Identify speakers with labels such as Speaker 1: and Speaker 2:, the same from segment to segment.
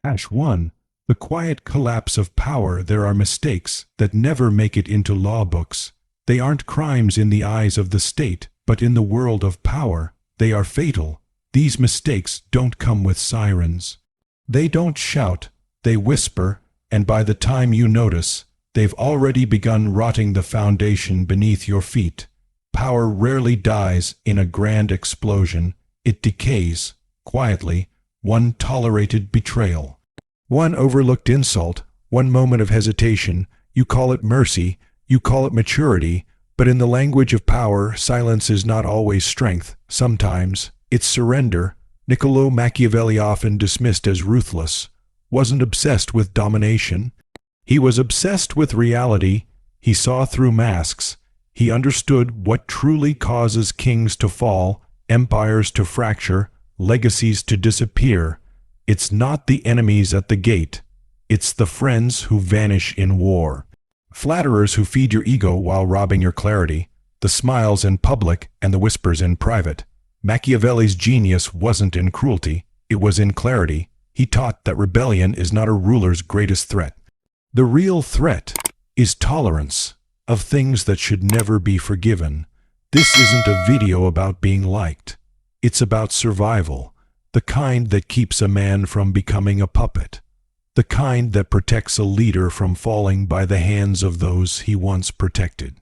Speaker 1: 1. The quiet collapse of power. There are mistakes that never make it into law books. They aren't crimes in the eyes of the state, but in the world of power, they are fatal. These mistakes don't come with sirens. They don't shout, they whisper, and by the time you notice, they've already begun rotting the foundation beneath your feet. Power rarely dies in a grand explosion. It decays, quietly, one tolerated betrayal. One overlooked insult, one moment of hesitation. You call it mercy, you call it maturity, but in the language of power, silence is not always strength. Sometimes it's surrender. Niccolò Machiavelli, often dismissed as ruthless, wasn't obsessed with domination. He was obsessed with reality. He saw through masks. He understood what truly causes kings to fall, empires to fracture, legacies to disappear. It's not the enemies at the gate. It's the friends who vanish in war. Flatterers who feed your ego while robbing your clarity. The smiles in public and the whispers in private. Machiavelli's genius wasn't in cruelty, it was in clarity. He taught that rebellion is not a ruler's greatest threat. The real threat is tolerance of things that should never be forgiven. This isn't a video about being liked. It's about survival, the kind that keeps a man from becoming a puppet, the kind that protects a leader from falling by the hands of those he once protected.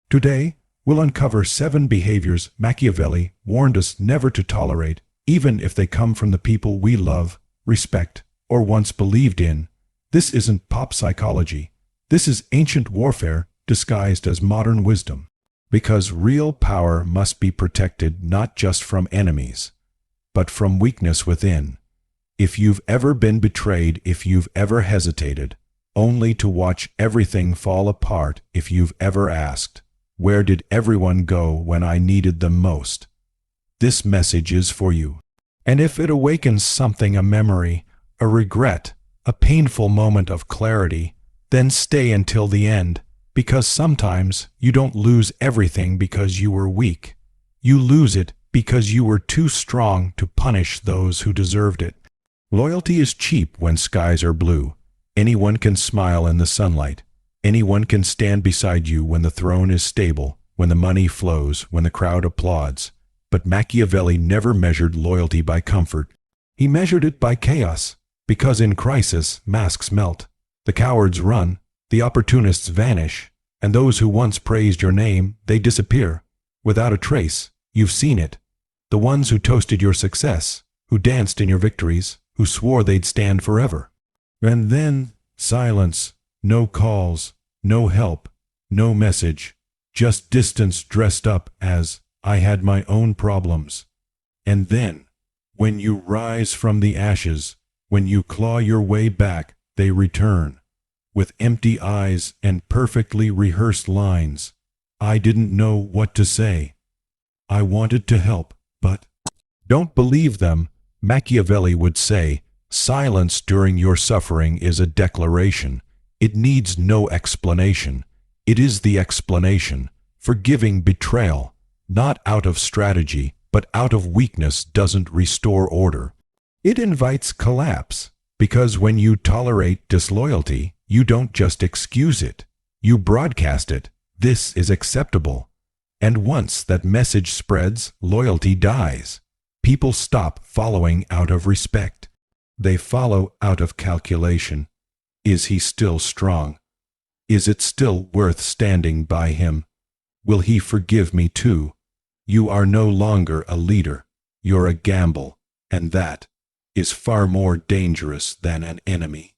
Speaker 1: Today, we'll uncover 7 behaviors Machiavelli warned us never to tolerate, even if they come from the people we love, respect, or once believed in. This isn't pop psychology. This is ancient warfare disguised as modern wisdom. Because real power must be protected not just from enemies, but from weakness within. If you've ever been betrayed, if you've ever hesitated, only to watch everything fall apart, if you've ever asked, "Where did everyone go when I needed them most?" this message is for you. And if it awakens something, a memory, a regret, a painful moment of clarity, then stay until the end, because sometimes you don't lose everything because you were weak. You lose it because you were too strong to punish those who deserved it. Loyalty is cheap when skies are blue. Anyone can smile in the sunlight. Anyone can stand beside you when the throne is stable, when the money flows, when the crowd applauds. But Machiavelli never measured loyalty by comfort. He measured it by chaos, because in crisis, masks melt. The cowards run, the opportunists vanish, and those who once praised your name, they disappear. Without a trace, you've seen it. The ones who toasted your success, who danced in your victories, who swore they'd stand forever. And then, silence, no calls, no help, no message, just distance dressed up as, "I had my own problems." And then, when you rise from the ashes, when you claw your way back, they return. With empty eyes and perfectly rehearsed lines. "I didn't know what to say. I wanted to help, but..." Don't believe them, Machiavelli would say. Silence during your suffering is a declaration. It needs no explanation. It is the explanation. Forgiving betrayal, not out of strategy, but out of weakness, doesn't restore order. It invites collapse, because when you tolerate disloyalty, you don't just excuse it. You broadcast it. This is acceptable. And once that message spreads, loyalty dies. People stop following out of respect. They follow out of calculation. Is he still strong? Is it still worth standing by him? Will he forgive me too? You are no longer a leader. You're a gamble, and that is far more dangerous than an enemy.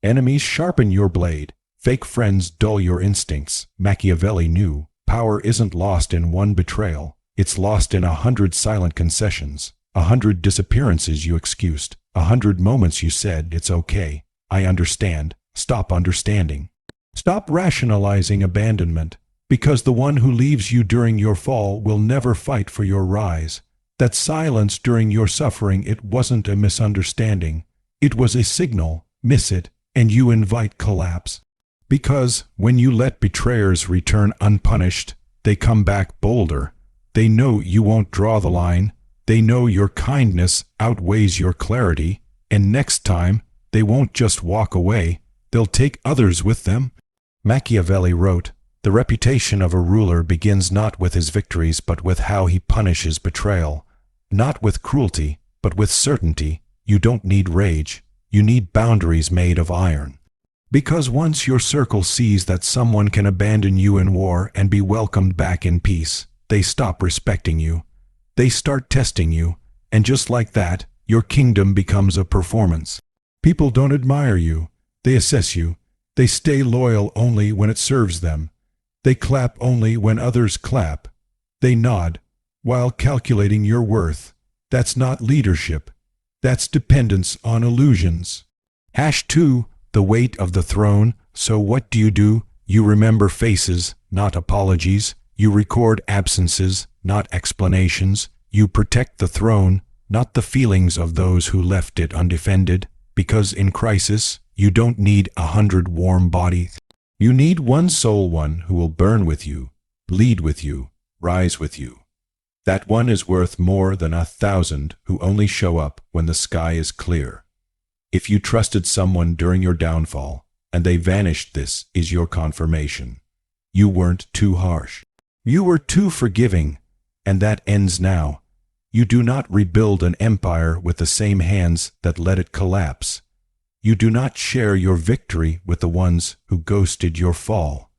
Speaker 1: Enemies sharpen your blade. Fake friends dull your instincts. Machiavelli knew power isn't lost in one betrayal. It's lost in 100 silent concessions, 100 disappearances you excused, 100 moments you said, "It's okay. I understand." Stop understanding. Stop rationalizing abandonment, because the one who leaves you during your fall will never fight for your rise. That silence during your suffering, it wasn't a misunderstanding. It was a signal. Miss it, and you invite collapse. Because when you let betrayers return unpunished, they come back bolder. They know you won't draw the line. They know your kindness outweighs your clarity, and next time, they won't just walk away, they'll take others with them. Machiavelli wrote, "The reputation of a ruler begins not with his victories but with how he punishes betrayal. Not with cruelty, but with certainty. You don't need rage. You need boundaries made of iron." Because once your circle sees that someone can abandon you in war and be welcomed back in peace, they stop respecting you. They start testing you, and just like that, your kingdom becomes a performance. People don't admire you. They assess you. They stay loyal only when it serves them. They clap only when others clap. They nod while calculating your worth. That's not leadership. That's dependence on illusions. #2. The weight of the throne. So what do? You remember faces, not apologies. You record absences, not explanations. You protect the throne, not the feelings of those who left it undefended. Because in crisis, you don't need 100 warm bodies. You need one soul, one who will burn with you, bleed with you, rise with you. That one is worth more than 1,000 who only show up when the sky is clear. If you trusted someone during your downfall, and they vanished, this is your confirmation. You weren't too harsh. You were too forgiving, and that ends now. You do not rebuild an empire with the same hands that let it collapse. You do not share your victory with the ones who ghosted your fall.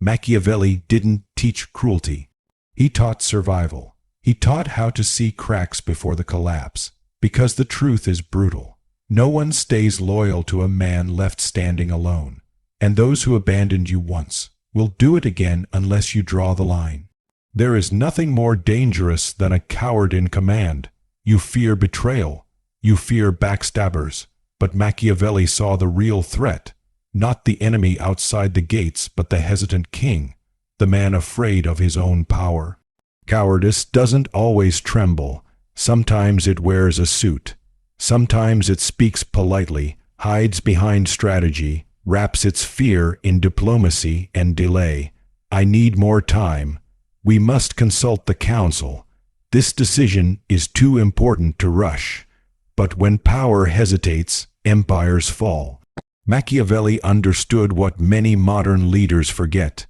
Speaker 1: Machiavelli didn't teach cruelty. He taught survival. He taught how to see cracks before the collapse, because the truth is brutal. No one stays loyal to a man left standing alone, and those who abandoned you once will do it again unless you draw the line. There is nothing more dangerous than a coward in command. You fear betrayal. You fear backstabbers. But Machiavelli saw the real threat, not the enemy outside the gates, but the hesitant king, the man afraid of his own power. Cowardice doesn't always tremble. Sometimes it wears a suit. Sometimes it speaks politely, hides behind strategy, wraps its fear in diplomacy and delay. I need more time. We must consult the council. This decision is too important to rush. But when power hesitates, empires fall. Machiavelli understood what many modern leaders forget.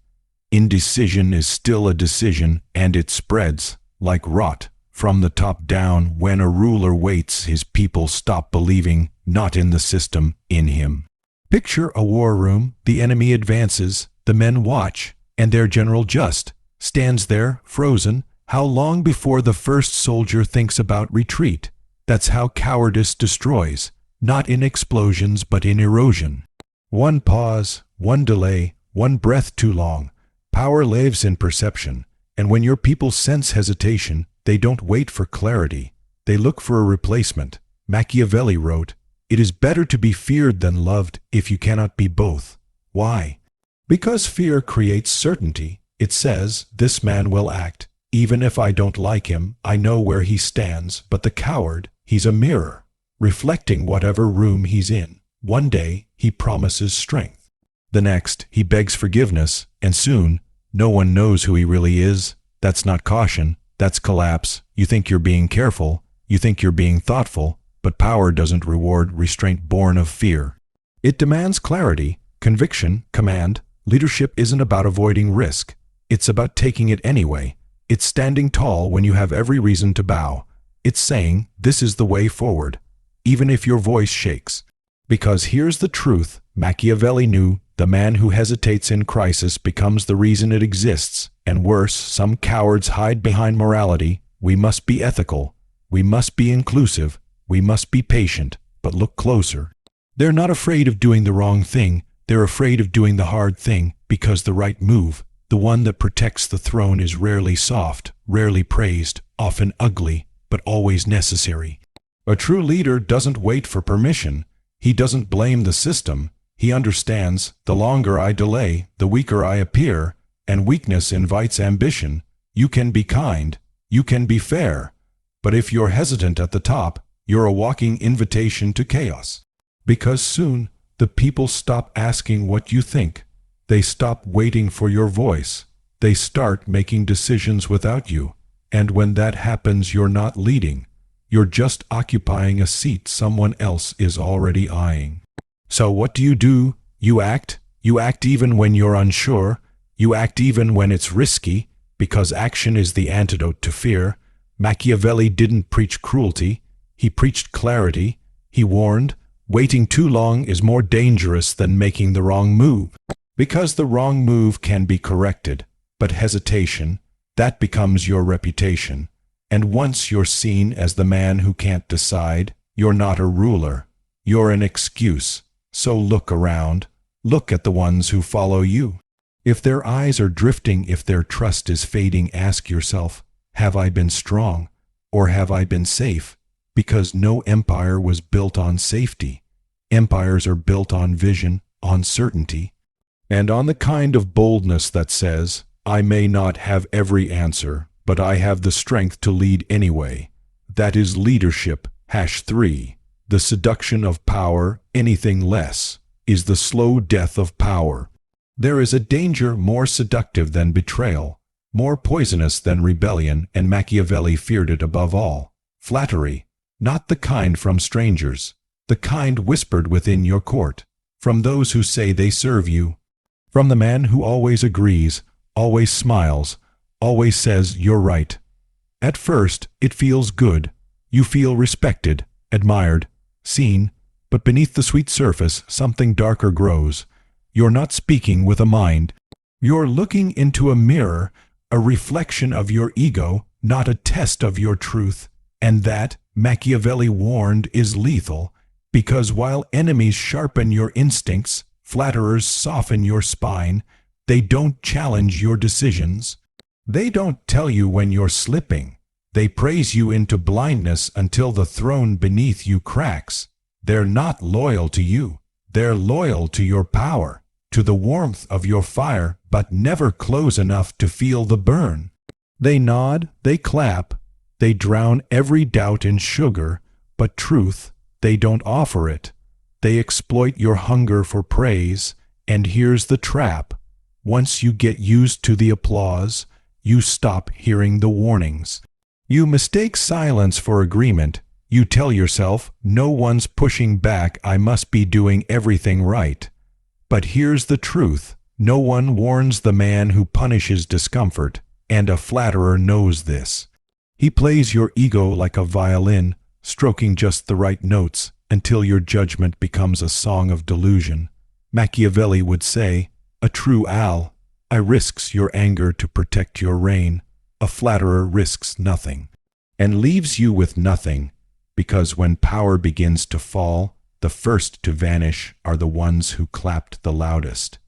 Speaker 1: Indecision is still a decision, and it spreads, like rot, from the top down. When a ruler waits, his people stop believing, not in the system, in him. Picture a war room. The enemy advances, the men watch, and their general just stands there, frozen. How long before the first soldier thinks about retreat? That's how cowardice destroys, not in explosions but in erosion. One pause, one delay, one breath too long. Power lives in perception, and when your people sense hesitation, they don't wait for clarity. They look for a replacement. Machiavelli wrote, "It is better to be feared than loved if you cannot be both." Why? Because fear creates certainty. It says, "This man will act. Even if I don't like him, I know where he stands." But the coward, he's a mirror, reflecting whatever room he's in. One day, he promises strength. The next, he begs forgiveness, and soon, no one knows who he really is. That's not caution, that's collapse. You think you're being careful, you think you're being thoughtful, but power doesn't reward restraint born of fear. It demands clarity, conviction, command. Leadership isn't about avoiding risk. It's about taking it anyway. It's standing tall when you have every reason to bow. It's saying, "This is the way forward," even if your voice shakes. Because here's the truth, Machiavelli knew, the man who hesitates in crisis becomes the reason it exists. And worse, some cowards hide behind morality. We must be ethical. We must be inclusive. We must be patient. But look closer. They're not afraid of doing the wrong thing. They're afraid of doing the hard thing, because the right move, the one that protects the throne, is rarely soft, rarely praised, often ugly, but always necessary. A true leader doesn't wait for permission. He doesn't blame the system. He understands, the longer I delay, the weaker I appear, and weakness invites ambition. You can be kind, you can be fair, but if you're hesitant at the top, you're a walking invitation to chaos. Because soon, the people stop asking what you think. They stop waiting for your voice. They start making decisions without you. And when that happens, you're not leading. You're just occupying a seat someone else is already eyeing. So what do? You act. You act even when you're unsure. You act even when it's risky, because action is the antidote to fear. Machiavelli didn't preach cruelty. He preached clarity. He warned, waiting too long is more dangerous than making the wrong move. Because the wrong move can be corrected, but hesitation, that becomes your reputation. And once you're seen as the man who can't decide, you're not a ruler. You're an excuse. So look around. Look at the ones who follow you. If their eyes are drifting, if their trust is fading, ask yourself, have I been strong, or have I been safe? Because no empire was built on safety. Empires are built on vision, on certainty, and on the kind of boldness that says, I may not have every answer, but I have the strength to lead anyway. That is leadership. #3. The seduction of power, anything less, is the slow death of power. There is a danger more seductive than betrayal, more poisonous than rebellion, and Machiavelli feared it above all. Flattery, not the kind from strangers, the kind whispered within your court, from those who say they serve you, from the man who always agrees, always smiles, always says you're right. At first, it feels good. You feel respected, admired, seen, but beneath the sweet surface, something darker grows. You're not speaking with a mind. You're looking into a mirror, a reflection of your ego, not a test of your truth. And that, Machiavelli warned, is lethal, because while enemies sharpen your instincts, flatterers soften your spine, they don't challenge your decisions. They don't tell you when you're slipping. They praise you into blindness until the throne beneath you cracks. They're not loyal to you. They're loyal to your power, to the warmth of your fire, but never close enough to feel the burn. They nod, they clap, they drown every doubt in sugar, but truth, they don't offer it. They exploit your hunger for praise, and here's the trap. Once you get used to the applause, you stop hearing the warnings. You mistake silence for agreement. You tell yourself, no one's pushing back, I must be doing everything right. But here's the truth. No one warns the man who punishes discomfort, and a flatterer knows this. He plays your ego like a violin, stroking just the right notes until your judgment becomes a song of delusion. Machiavelli would say, a true owl, I risks your anger to protect your reign. A flatterer risks nothing, and leaves you with nothing, because when power begins to fall, the first to vanish are the ones who clapped the loudest.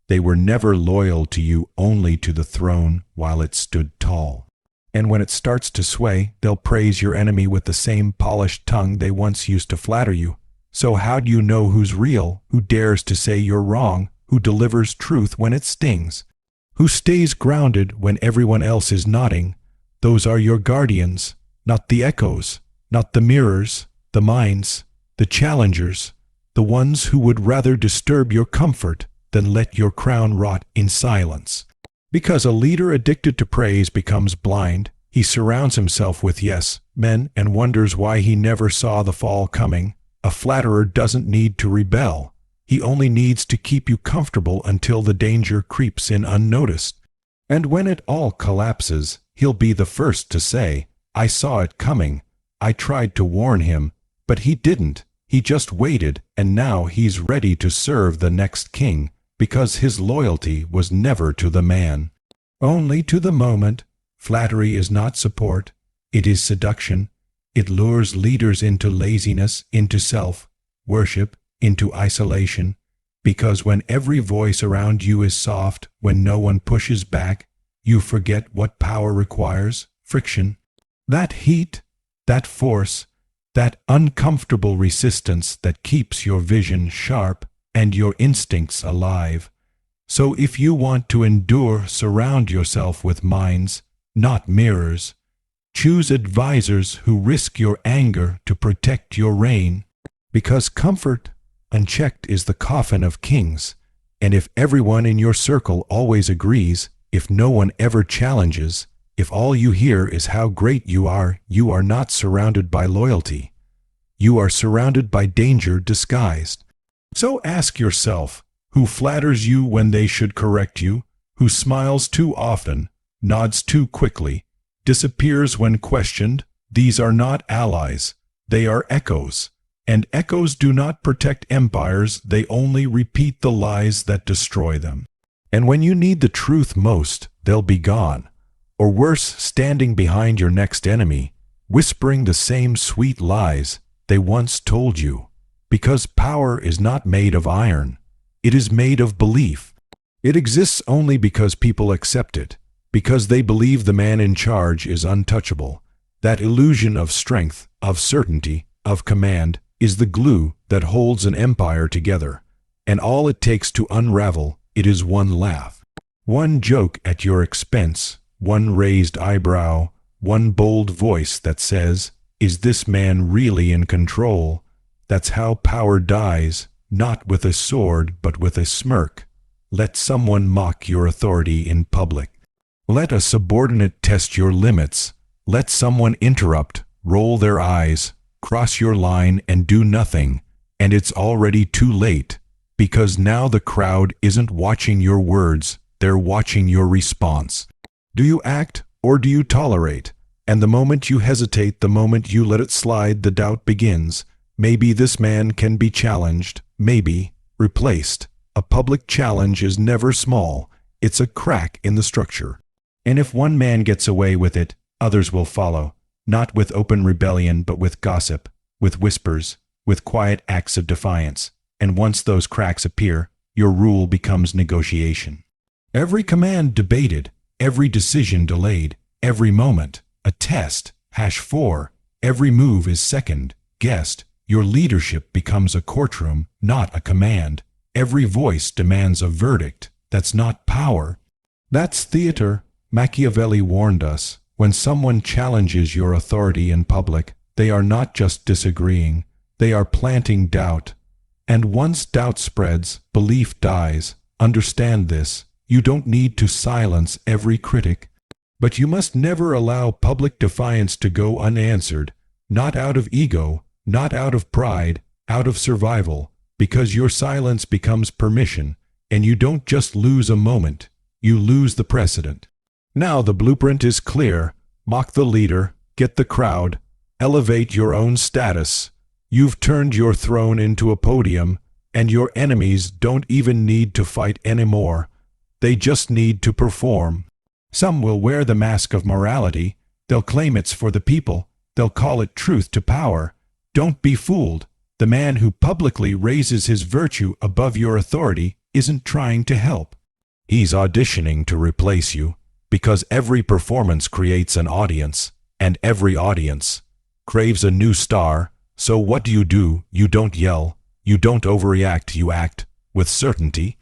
Speaker 1: They were never loyal to you, only to the throne while it stood tall. And when it starts to sway, they'll praise your enemy with the same polished tongue they once used to flatter you. So how do you know who's real, who dares to say you're wrong, who delivers truth when it stings? Who stays grounded when everyone else is nodding? Those are your guardians, not the echoes, not the mirrors, the minds, the challengers, the ones who would rather disturb your comfort than let your crown rot in silence. Because a leader addicted to praise becomes blind, he surrounds himself with yes men and wonders why he never saw the fall coming. A flatterer doesn't need to rebel. He only needs to keep you comfortable until the danger creeps in unnoticed. And when it all collapses, he'll be the first to say, I saw it coming. I tried to warn him, but he didn't. He just waited, and now he's ready to serve the next king, because his loyalty was never to the man, only to the moment. Flattery is not support. It is seduction. It lures leaders into laziness, into self-worship, into isolation, because when every voice around you is soft, when no one pushes back, you forget what power requires: friction. That heat, that force, that uncomfortable resistance that keeps your vision sharp and your instincts alive. So if you want to endure, surround yourself with minds, not mirrors. Choose advisors who risk your anger to protect your reign, because comfort unchecked is the coffin of kings, and if everyone in your circle always agrees, if no one ever challenges, If all you hear is how great you are not surrounded by loyalty. You are surrounded by danger disguised. So ask yourself, who flatters you when they should correct you, who smiles too often, nods too quickly, disappears when questioned? These are not allies, they are echoes. And echoes do not protect empires, they only repeat the lies that destroy them. And when you need the truth most, they'll be gone. Or worse, standing behind your next enemy, whispering the same sweet lies they once told you. Because power is not made of iron, it is made of belief. It exists only because people accept it, because they believe the man in charge is untouchable. That illusion of strength, of certainty, of command, is the glue that holds an empire together. And all it takes to unravel it is one laugh, one joke at your expense, one raised eyebrow, one bold voice that says, "Is this man really in control?" That's how power dies, not with a sword but with a smirk. Let someone mock your authority in public. Let a subordinate test your limits. Let someone interrupt, roll their eyes, cross your line and do nothing. And it's already too late, because now the crowd isn't watching your words, they're watching your response. Do you act or do you tolerate? And the moment you hesitate, the moment you let it slide, the doubt begins. Maybe this man can be challenged, maybe replaced. A public challenge is never small, it's a crack in the structure. And if one man gets away with it, others will follow, not with open rebellion but with gossip, with whispers, with quiet acts of defiance. And once those cracks appear, your rule becomes negotiation. Every command debated, every decision delayed, every moment a test, #4, every move is second guessed. Your leadership becomes a courtroom, not a command. Every voice demands a verdict. That's not power. That's theater. Machiavelli warned us, when someone challenges your authority in public, they are not just disagreeing, they are planting doubt. And once doubt spreads, belief dies. Understand this. You don't need to silence every critic. But you must never allow public defiance to go unanswered, not out of ego, not out of pride, out of survival, because your silence becomes permission, and you don't just lose a moment, you lose the precedent. Now the blueprint is clear. Mock the leader, get the crowd, elevate your own status. You've turned your throne into a podium, and your enemies don't even need to fight anymore. They just need to perform. Some will wear the mask of morality. They'll claim it's for the people. They'll call it truth to power. Don't be fooled. The man who publicly raises his virtue above your authority isn't trying to help. He's auditioning to replace you, because every performance creates an audience, and every audience craves a new star. So what do? You don't yell. You don't overreact. You act with certainty.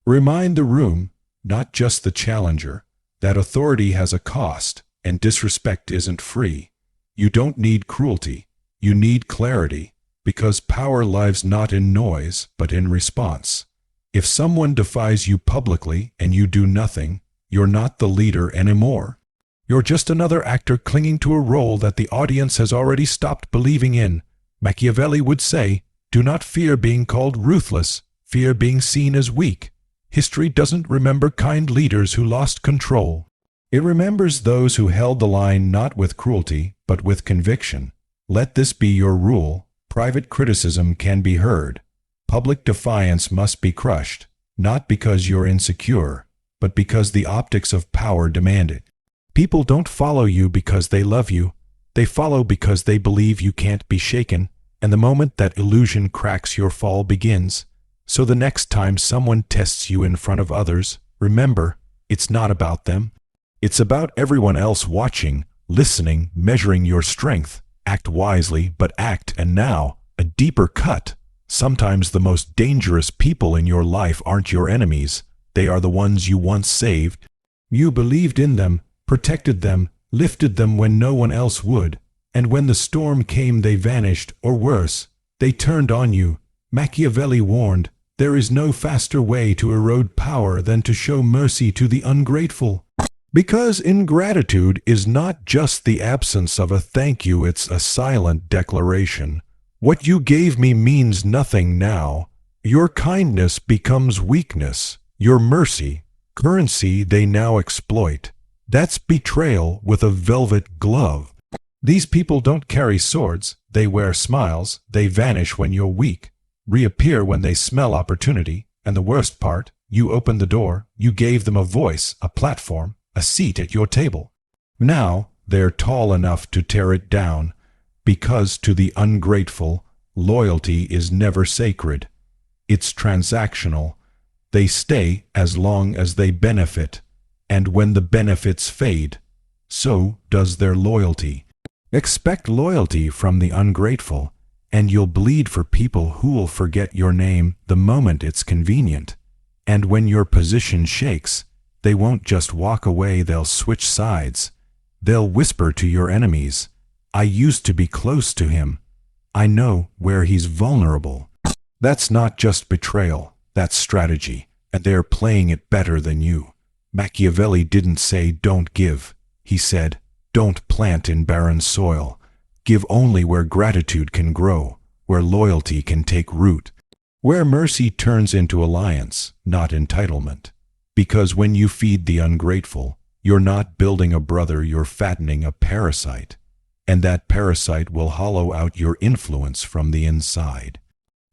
Speaker 1: Remind the room, not just the challenger, that authority has a cost, and disrespect isn't free. You don't need cruelty. You need clarity, because power lives not in noise, but in response. If someone defies you publicly and you do nothing, you're not the leader anymore. You're just another actor clinging to a role that the audience has already stopped believing in. Machiavelli would say, do not fear being called ruthless, fear being seen as weak. History doesn't remember kind leaders who lost control. It remembers those who held the line not with cruelty, but with conviction. Let this be your rule. Private criticism can be heard. Public defiance must be crushed, not because you're insecure, but because the optics of power demand it. People don't follow you because they love you. They follow because they believe you can't be shaken, and the moment that illusion cracks, your fall begins. So the next time someone tests you in front of others, remember, it's not about them. It's about everyone else watching, listening, measuring your strength. Act wisely, but act. And now, a deeper cut. Sometimes the most dangerous people in your life aren't your enemies. They are the ones you once saved. You believed in them, protected them, lifted them when no one else would. And when the storm came, they vanished, or worse, they turned on you. Machiavelli warned, there is no faster way to erode power than to show mercy to the ungrateful. Because ingratitude is not just the absence of a thank you, it's a silent declaration. What you gave me means nothing now. Your kindness becomes weakness. Your mercy, currency they now exploit. That's betrayal with a velvet glove. These people don't carry swords. They wear smiles. They vanish when you're weak, reappear when they smell opportunity. And the worst part, you opened the door. You gave them a voice, a platform, a seat at your table. Now they're tall enough to tear it down, because to the ungrateful, loyalty is never sacred. It's transactional. They stay as long as they benefit, and when the benefits fade, so does their loyalty. Expect loyalty from the ungrateful, and you'll bleed for people who'll forget your name the moment it's convenient. And when your position shakes, they won't just walk away, they'll switch sides. They'll whisper to your enemies, "I used to be close to him. I know where he's vulnerable." That's not just betrayal, that's strategy, and they're playing it better than you. Machiavelli didn't say don't give. He said, don't plant in barren soil. Give only where gratitude can grow, where loyalty can take root, where mercy turns into alliance, not entitlement. Because when you feed the ungrateful, you're not building a brother, you're fattening a parasite. And that parasite will hollow out your influence from the inside.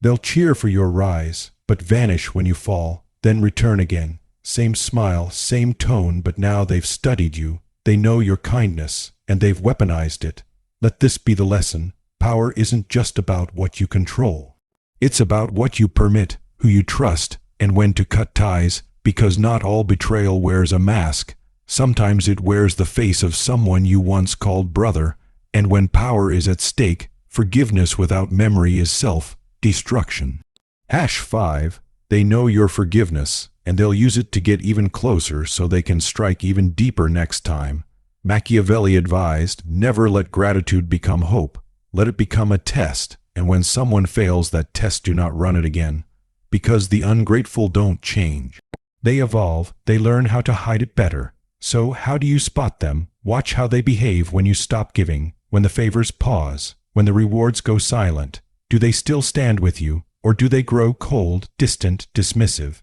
Speaker 1: They'll cheer for your rise, but vanish when you fall, then return again. Same smile, same tone, but now they've studied you. They know your kindness, and they've weaponized it. Let this be the lesson. Power isn't just about what you control. It's about what you permit, who you trust, and when to cut ties, because not all betrayal wears a mask. Sometimes it wears the face of someone you once called brother, and when power is at stake, forgiveness without memory is self-destruction. #5. They know your forgiveness, and they'll use it to get even closer so they can strike even deeper next time. Machiavelli advised, never let gratitude become hope. Let it become a test, and when someone fails that test, do not run it again. Because the ungrateful don't change. They evolve, they learn how to hide it better. So how do you spot them? Watch how they behave when you stop giving, when the favors pause, when the rewards go silent. Do they still stand with you, or do they grow cold, distant, dismissive?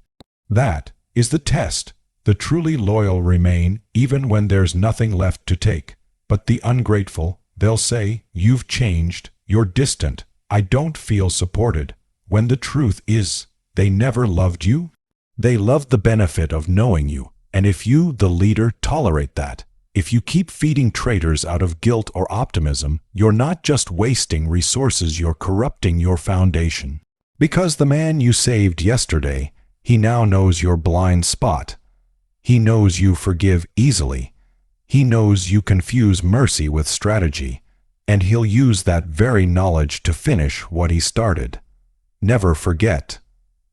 Speaker 1: That is the test. The truly loyal remain even when there's nothing left to take. But the ungrateful, they'll say, you've changed, you're distant, I don't feel supported. When the truth is, they never loved you. They loved the benefit of knowing you. And if you, the leader, tolerate that, if you keep feeding traitors out of guilt or optimism, you're not just wasting resources, you're corrupting your foundation. Because the man you saved yesterday, he now knows your blind spot. He knows you forgive easily. He knows you confuse mercy with strategy, and he'll use that very knowledge to finish what he started. Never forget,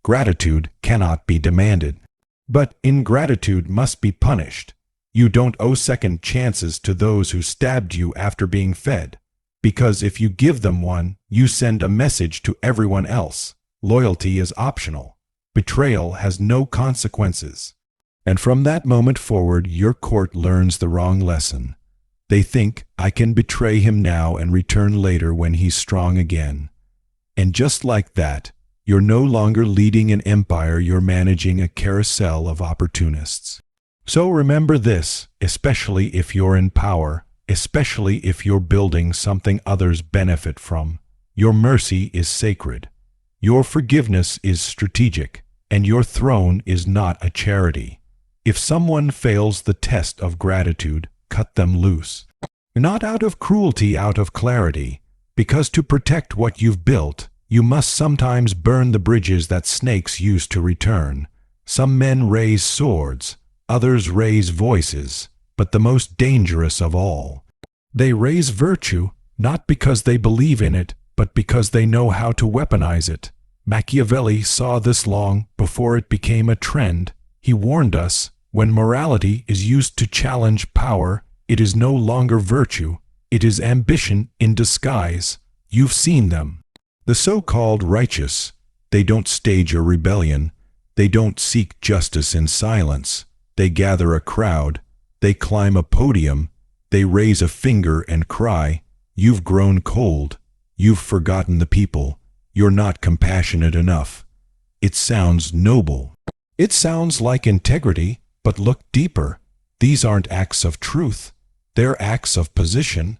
Speaker 1: gratitude cannot be demanded, but ingratitude must be punished. You don't owe second chances to those who stabbed you after being fed, because if you give them one, you send a message to everyone else. Loyalty is optional. Betrayal has no consequences. And from that moment forward, your court learns the wrong lesson. They think, I can betray him now and return later when he's strong again. And just like that, you're no longer leading an empire, you're managing a carousel of opportunists. So remember this, especially if you're in power, especially if you're building something others benefit from. Your mercy is sacred. Your forgiveness is strategic, and your throne is not a charity. If someone fails the test of gratitude, cut them loose. Not out of cruelty, out of clarity, because to protect what you've built, you must sometimes burn the bridges that snakes use to return. Some men raise swords, others raise voices, but the most dangerous of all, they raise virtue, not because they believe in it, but because they know how to weaponize it. Machiavelli saw this long before it became a trend. He warned us, when morality is used to challenge power, it is no longer virtue, it is ambition in disguise. You've seen them. The so-called righteous, they don't stage a rebellion, they don't seek justice in silence, they gather a crowd, They climb a podium, they raise a finger and cry, "You've grown cold, you've forgotten the people, you're not compassionate enough." It sounds noble. It sounds like integrity, but look deeper. These aren't acts of truth, they're acts of position.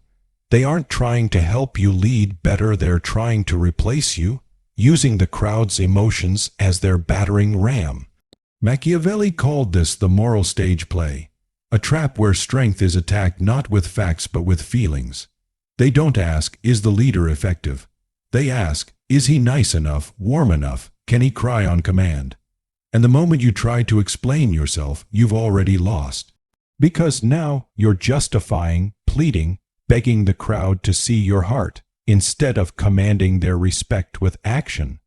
Speaker 1: They aren't trying to help you lead better, they're trying to replace you, using the crowd's emotions as their battering ram. Machiavelli called this the moral stage play, a trap where strength is attacked not with facts but with feelings. They don't ask, is the leader effective? They ask, is he nice enough, warm enough, can he cry on command? And the moment you try to explain yourself, you've already lost. Because now you're justifying, pleading, begging the crowd to see your heart, instead of commanding their respect with action.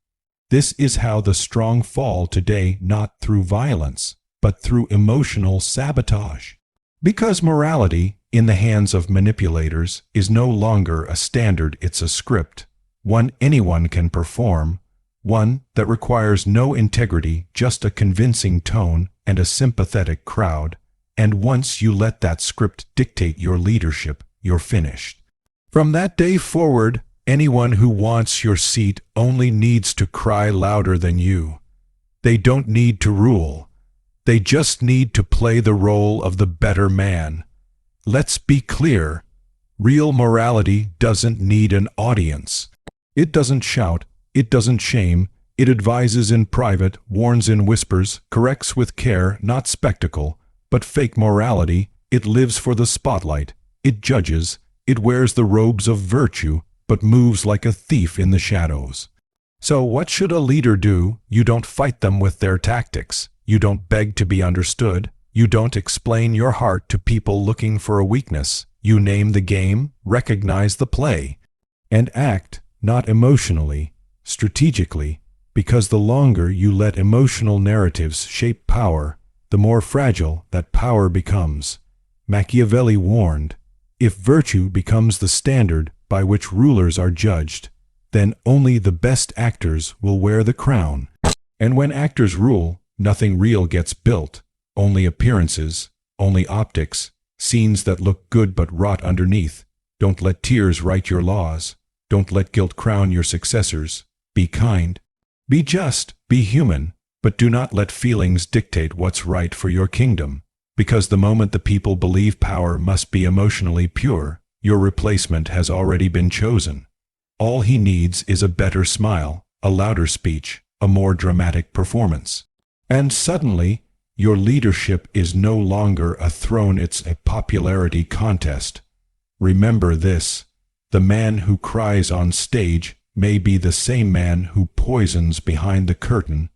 Speaker 1: This is how the strong fall today, not through violence, but through emotional sabotage. Because morality, in the hands of manipulators, is no longer a standard, it's a script, one anyone can perform, one that requires no integrity, just a convincing tone and a sympathetic crowd. And once you let that script dictate your leadership, you're finished. From that day forward, anyone who wants your seat only needs to cry louder than you. They don't need to rule. They just need to play the role of the better man. Let's be clear. Real morality doesn't need an audience. It doesn't shout. It doesn't shame. It advises in private, warns in whispers, corrects with care, not spectacle. But fake morality, it lives for the spotlight. It judges. It wears the robes of virtue, but moves like a thief in the shadows. So what should a leader do? You don't fight them with their tactics. You don't beg to be understood. You don't explain your heart to people looking for a weakness. You name the game, recognize the play, and act, not emotionally, strategically, because the longer you let emotional narratives shape power, the more fragile that power becomes. Machiavelli warned, if virtue becomes the standard by which rulers are judged, then only the best actors will wear the crown. And when actors rule, nothing real gets built, only appearances, only optics, scenes that look good but rot underneath. Don't let tears write your laws. Don't let guilt crown your successors. Be kind. Be just. Be human. But do not let feelings dictate what's right for your kingdom. Because the moment the people believe power must be emotionally pure, your replacement has already been chosen. All he needs is a better smile, a louder speech, a more dramatic performance. And suddenly, your leadership is no longer a throne, it's a popularity contest. Remember this, the man who cries on stage may be the same man who poisons behind the curtain.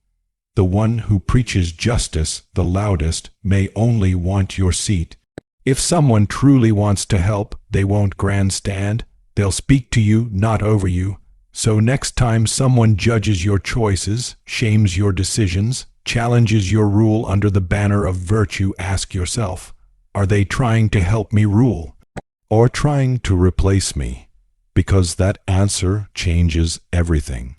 Speaker 1: The one who preaches justice the loudest may only want your seat. If someone truly wants to help, they won't grandstand. They'll speak to you, not over you. So next time someone judges your choices, shames your decisions, challenges your rule under the banner of virtue, ask yourself, are they trying to help me rule, or trying to replace me? Because that answer changes everything.